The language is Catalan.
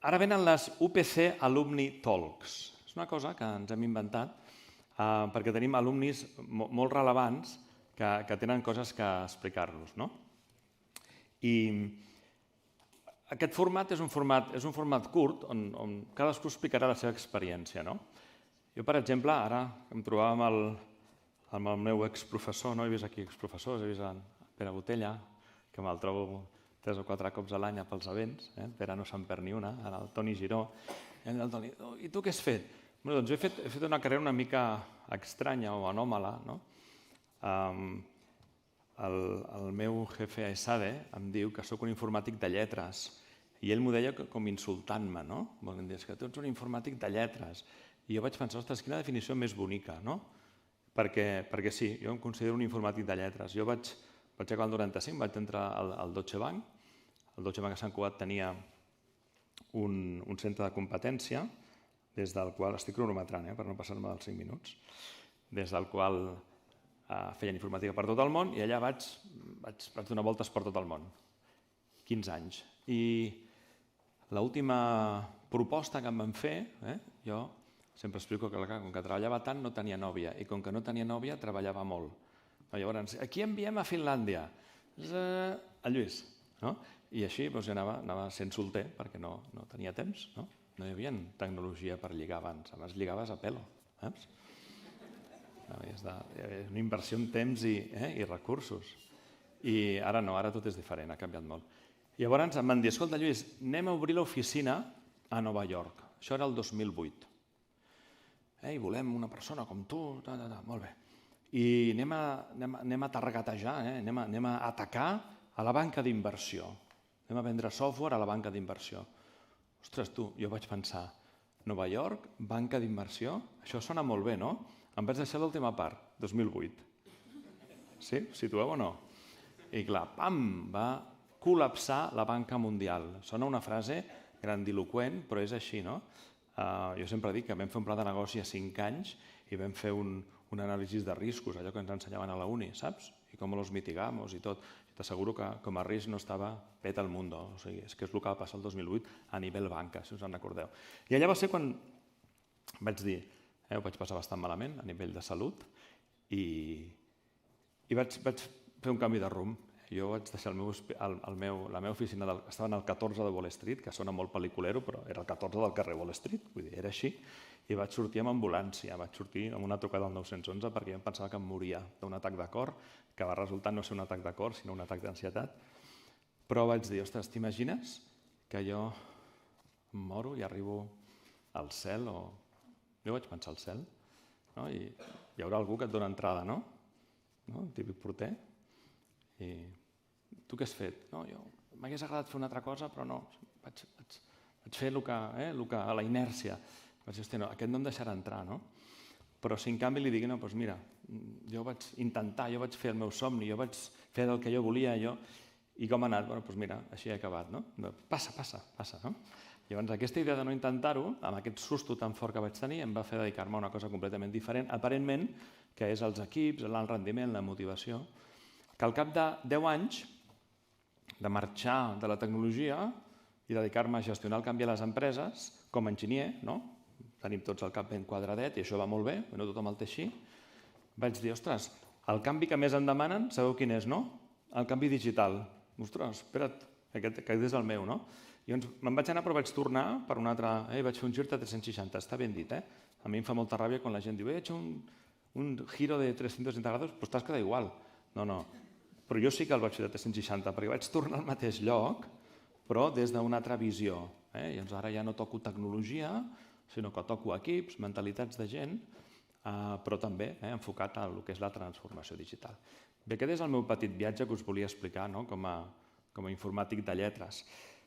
Ara venen les UPC Alumni Talks. És una cosa que ens hem inventat perquè tenim alumnis molt rellevants que tenen coses que explicar-nos. I aquest format és un format curt on cadascú explicarà la seva experiència. Jo, per exemple, ara em trobava amb el meu exprofessor, he vist aquí exprofessors, he vist en Pere Botella, que me'l trobo 3 o 4 cops a l'any pels events, Pere no se'n perd ni una, ara el Toni Giró. I el Toni, i tu què has fet? Doncs he fet una carrera una mica estranya o anòmala. El meu jefe a ESADE em diu que sóc un informàtic de lletres i ell m'ho deia com insultant-me. Volen dir que tu ets un informàtic de lletres. I jo vaig pensar, ostres, quina definició més bonica, perquè sí, jo em considero un informàtic de lletres. Jo vaig acabar el 95, vaig entrar al Deutsche Bank. El Deutsche Bank a Sant Cugat tenia un centre de competència, des del qual, estic cronometrant per no passar-me dels 5 minuts, des del qual feien informàtica per tot el món i allà vaig donar voltes per tot el món. 15 anys. I l'última proposta que em van fer, jo sempre explico que com que treballava tant no tenia nòvia i com que no tenia nòvia treballava molt. Llavors, a qui enviem a Finlàndia? A Lluís. I així jo anava sent solter perquè no tenia temps. No hi havia tecnologia per lligar abans. Abans lligaves a pelo. És una inversió en temps i recursos. I ara no, ara tot és diferent, ha canviat molt. Llavors em van dir, escolta Lluís, anem a obrir l'oficina a Nova York. Això era el 2008. I volem una persona com tu, molt bé. I anem a targatejar, anem a atacar a la banca d'inversió. Anem a vendre software a la banca d'inversió. Ostres, tu, jo vaig pensar, Nova York, banca d'inversió, això sona molt bé, no? Em vaig deixar l'última part, 2008. Sí? Situeu o no? I clar, pam, va col·lapsar la banca mundial. Sona una frase grandiloqüent, però és així, no? Jo sempre dic que vam fer un pla de negoci a 5 anys i vam fer un anàlisi de riscos, allò que ens ensenyaven a la uni, saps? I com els mitigamos i tot. T'asseguro que com a risc no estava pet al mundo. O sigui, és que és el que va passar el 2008 a nivell banca, si us en recordeu. I allà va ser quan vaig dir, ho vaig passar bastant malament a nivell de salut i vaig fer un canvi de rumb. Jo vaig deixar la meva oficina, estava en el 14 de Wall Street, que sona molt pel·liculero, però era el 14 del carrer Wall Street, vull dir, era així, i vaig sortir amb ambulància, vaig sortir amb una trucada al 911 perquè jo em pensava que em moria d'un atac de cor, que va resultar no ser un atac de cor, sinó un atac d'ansietat. Però vaig dir, ostres, t'imagines que jo em moro i arribo al cel? Jo vaig pensar al cel, i hi haurà algú que et dona entrada, no? El típic porter. I tu què has fet? Jo m'hagués agradat fer una altra cosa, però no, vaig fer el que a la inèrcia. Vaig dir, no, aquest no em deixarà entrar, no? Però si en canvi li dic, no, doncs mira, jo vaig intentar, jo vaig fer el meu somni, jo vaig fer el que jo volia, i com ha anat? Doncs mira, així he acabat, no? Passa, no? Llavors aquesta idea de no intentar-ho, amb aquest susto tan fort que vaig tenir, em va fer dedicar-me a una cosa completament diferent, aparentment, que és els equips, l'alt rendiment, la motivació, que al cap de 10 anys de marxar de la tecnologia i dedicar-me a gestionar el canvi a les empreses, com a enginyer, tenim tots el cap ben quadradet i això va molt bé, no tothom el té així, vaig dir, ostres, el canvi que més em demanen, sabeu quin és, no? El canvi digital. Ostres, espera't, aquest és el meu, no? I llavors me'n vaig anar però vaig tornar per un altre, vaig fer un gir de 360, està ben dit, A mi em fa molta ràbia quan la gent diu, he hecho un giro de 360 grados, doncs t'has quedat igual. No, però jo sí que el vaig fer de 360, perquè vaig tornar al mateix lloc, però des d'una altra visió. Llavors ara ja no toco tecnologia, sinó que toco equips, mentalitats de gent, però també enfocat a el que és la transformació digital. Bé, aquest és el meu petit viatge que us volia explicar com a informàtic de lletres.